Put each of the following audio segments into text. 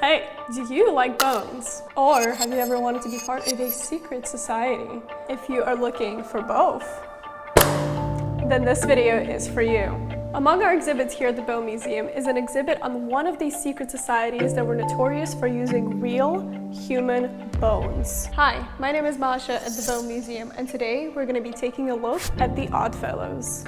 Hey, do you like bones? Or have you ever wanted to be part of a secret society? If you are looking for both, then this video is for you. Among our exhibits here at the Bone Museum is an exhibit on one of these secret societies that were notorious for using real human bones. Hi, my name is Masha at the Bone Museum, and today we're going to be taking a look at the Oddfellows.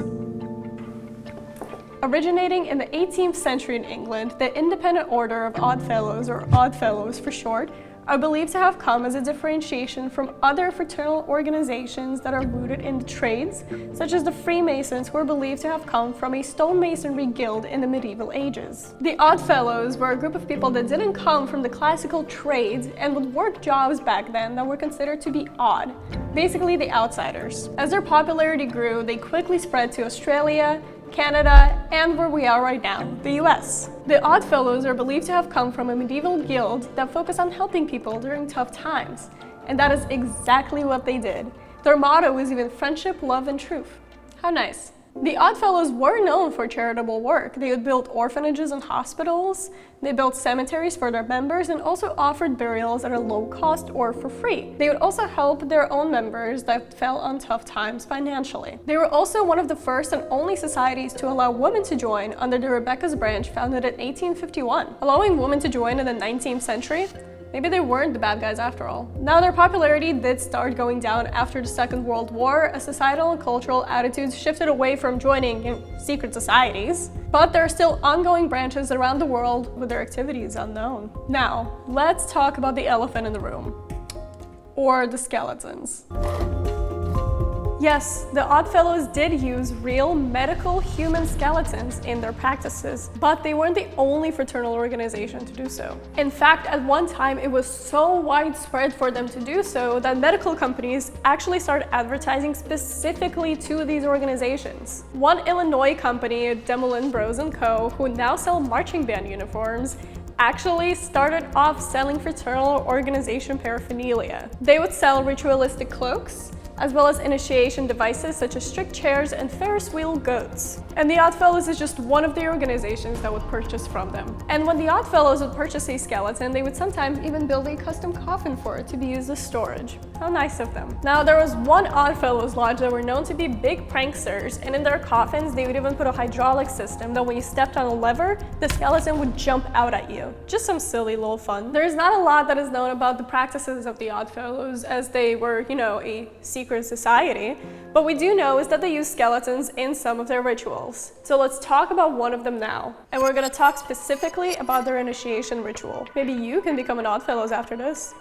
Originating in the 18th century in England, the Independent Order of Oddfellows, or Oddfellows for short, are believed to have come as a differentiation from other fraternal organizations that are rooted in the trades, such as the Freemasons, who are believed to have come from a stonemasonry guild in the medieval ages. The Oddfellows were a group of people that didn't come from the classical trades and would work jobs back then that were considered to be odd, basically the outsiders. As their popularity grew, they quickly spread to Australia, Canada, and where we are right now, the US. The Oddfellows are believed to have come from a medieval guild that focused on helping people during tough times. And that is exactly what they did. Their motto was even friendship, love, and truth. How nice. The Oddfellows were known for charitable work. They would build orphanages and hospitals, they built cemeteries for their members, and also offered burials at a low cost or for free. They would also help their own members that fell on tough times financially. They were also one of the first and only societies to allow women to join under the Rebecca's branch founded in 1851. Allowing women to join in the 19th century? Maybe they weren't the bad guys after all. Now, their popularity did start going down after the Second World War as societal and cultural attitudes shifted away from joining secret societies. But there are still ongoing branches around the world with their activities unknown. Now, let's talk about the elephant in the room. Or the skeletons. Yes, the Oddfellows did use real medical human skeletons in their practices, but they weren't the only fraternal organization to do so. In fact, at one time it was so widespread for them to do so that medical companies actually started advertising specifically to these organizations. One Illinois company, Demolin Bros & Co., who now sell marching band uniforms, actually started off selling fraternal organization paraphernalia. They would sell ritualistic cloaks, as well as initiation devices such as strict chairs and Ferris wheel goats. And the Oddfellows is just one of the organizations that would purchase from them. And when the Oddfellows would purchase a skeleton, they would sometimes even build a custom coffin for it to be used as storage. How nice of them. Now, there was one Oddfellows lodge that were known to be big pranksters, and in their coffins they would even put a hydraulic system that when you stepped on a lever, the skeleton would jump out at you. Just some silly little fun. There's not a lot that is known about the practices of the Oddfellows, as they were, a secret society, but we do know is that they use skeletons in some of their rituals. So let's talk about one of them now. And we're going to talk specifically about their initiation ritual. Maybe you can become an Oddfellows after this.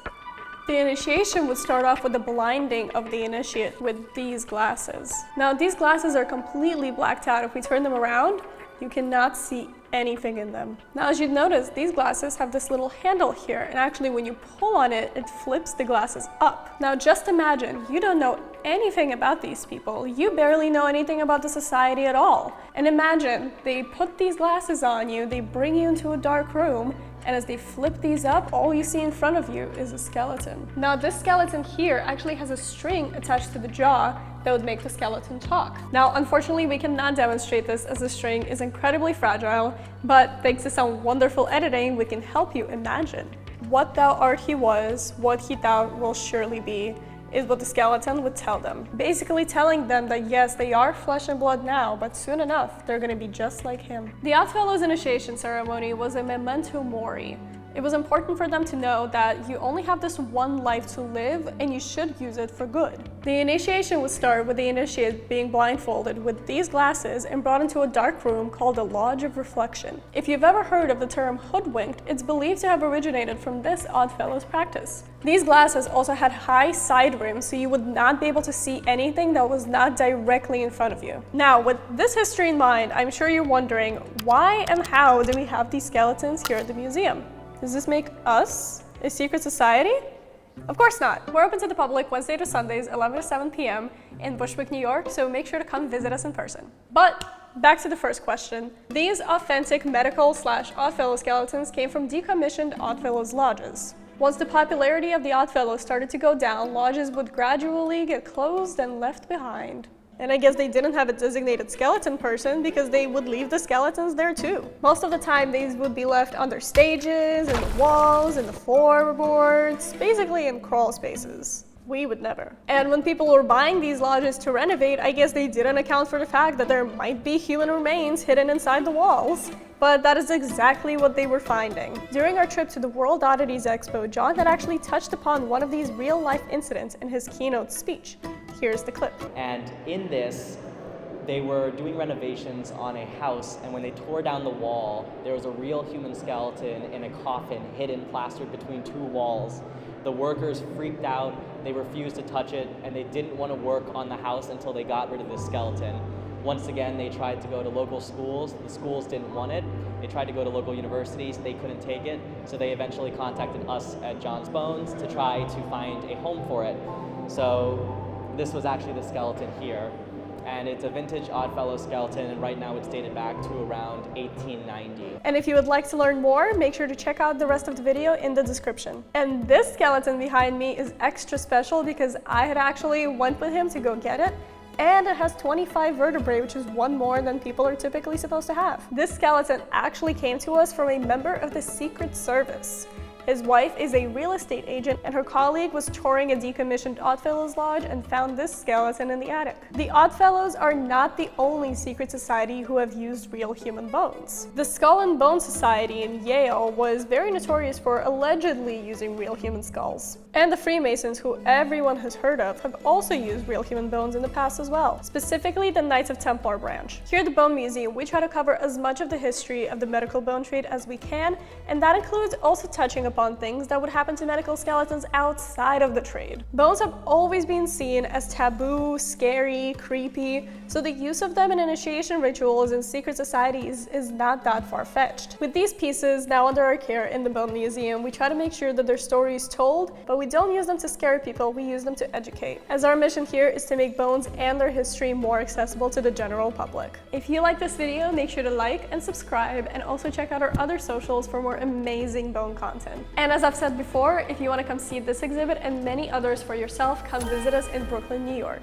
The initiation would start off with the blinding of the initiate with these glasses. Now, these glasses are completely blacked out. If we turn them around, you cannot see anything in them. Now, as you'd notice, these glasses have this little handle here, and actually when you pull on it, it flips the glasses up. Now, just imagine, you don't know anything about these people. You barely know anything about the society at all. And imagine, they put these glasses on you, they bring you into a dark room, and as they flip these up, all you see in front of you is a skeleton. Now, this skeleton here actually has a string attached to the jaw that would make the skeleton talk. Now, unfortunately, we cannot demonstrate this as the string is incredibly fragile, but thanks to some wonderful editing, we can help you imagine. What thou art he was, what he thou will surely be, is what the skeleton would tell them. Basically telling them that yes, they are flesh and blood now, but soon enough, they're gonna be just like him. The Oddfellows initiation ceremony was a memento mori. It was important for them to know that you only have this one life to live and you should use it for good. The initiation would start with the initiate being blindfolded with these glasses and brought into a dark room called the Lodge of Reflection. If you've ever heard of the term hoodwinked, it's believed to have originated from this Oddfellows practice. These glasses also had high side rims, so you would not be able to see anything that was not directly in front of you. Now, with this history in mind, I'm sure you're wondering, why and how do we have these skeletons here at the museum? Does this make us a secret society? Of course not. We're open to the public Wednesday to Sundays, 11 to 7 p.m. in Bushwick, New York, so make sure to come visit us in person. But back to the first question. These authentic medical/Oddfellow skeletons came from decommissioned Oddfellows lodges. Once the popularity of the Oddfellows started to go down, lodges would gradually get closed and left behind. And I guess they didn't have a designated skeleton person because they would leave the skeletons there too. Most of the time, these would be left under stages, in the walls, in the floorboards, basically in crawl spaces. We would never. And when people were buying these lodges to renovate, I guess they didn't account for the fact that there might be human remains hidden inside the walls. But that is exactly what they were finding. During our trip to the World Oddities Expo, John had actually touched upon one of these real-life incidents in his keynote speech. Here's the clip. And in this, they were doing renovations on a house, and when they tore down the wall, there was a real human skeleton in a coffin hidden, plastered between two walls. The workers freaked out, they refused to touch it, and they didn't want to work on the house until they got rid of this skeleton. Once again, they tried to go to local schools. The schools didn't want it. They tried to go to local universities. They couldn't take it. So they eventually contacted us at John's Bones to try to find a home for it. So this was actually the skeleton here. And it's a vintage Oddfellows skeleton, and right now it's dated back to around 1890. And if you would like to learn more, make sure to check out the rest of the video in the description. And this skeleton behind me is extra special because I had actually went with him to go get it. And it has 25 vertebrae, which is one more than people are typically supposed to have. This skeleton actually came to us from a member of the Secret Service. His wife is a real estate agent, and her colleague was touring a decommissioned Oddfellows lodge and found this skeleton in the attic. The Oddfellows are not the only secret society who have used real human bones. The Skull and Bone Society in Yale was very notorious for allegedly using real human skulls. And the Freemasons, who everyone has heard of, have also used real human bones in the past as well, specifically the Knights of Templar branch. Here at the Bone Museum, we try to cover as much of the history of the medical bone trade as we can, and that includes also touching upon things that would happen to medical skeletons outside of the trade. Bones have always been seen as taboo, scary, creepy, so the use of them in initiation rituals in secret societies is not that far-fetched. With these pieces now under our care in the Bone Museum, we try to make sure that their story is told, but we don't use them to scare people, we use them to educate. As our mission here is to make bones and their history more accessible to the general public. If you like this video, make sure to like and subscribe, and also check out our other socials for more amazing bone content. And as I've said before, if you want to come see this exhibit and many others for yourself, come visit us in Brooklyn, New York.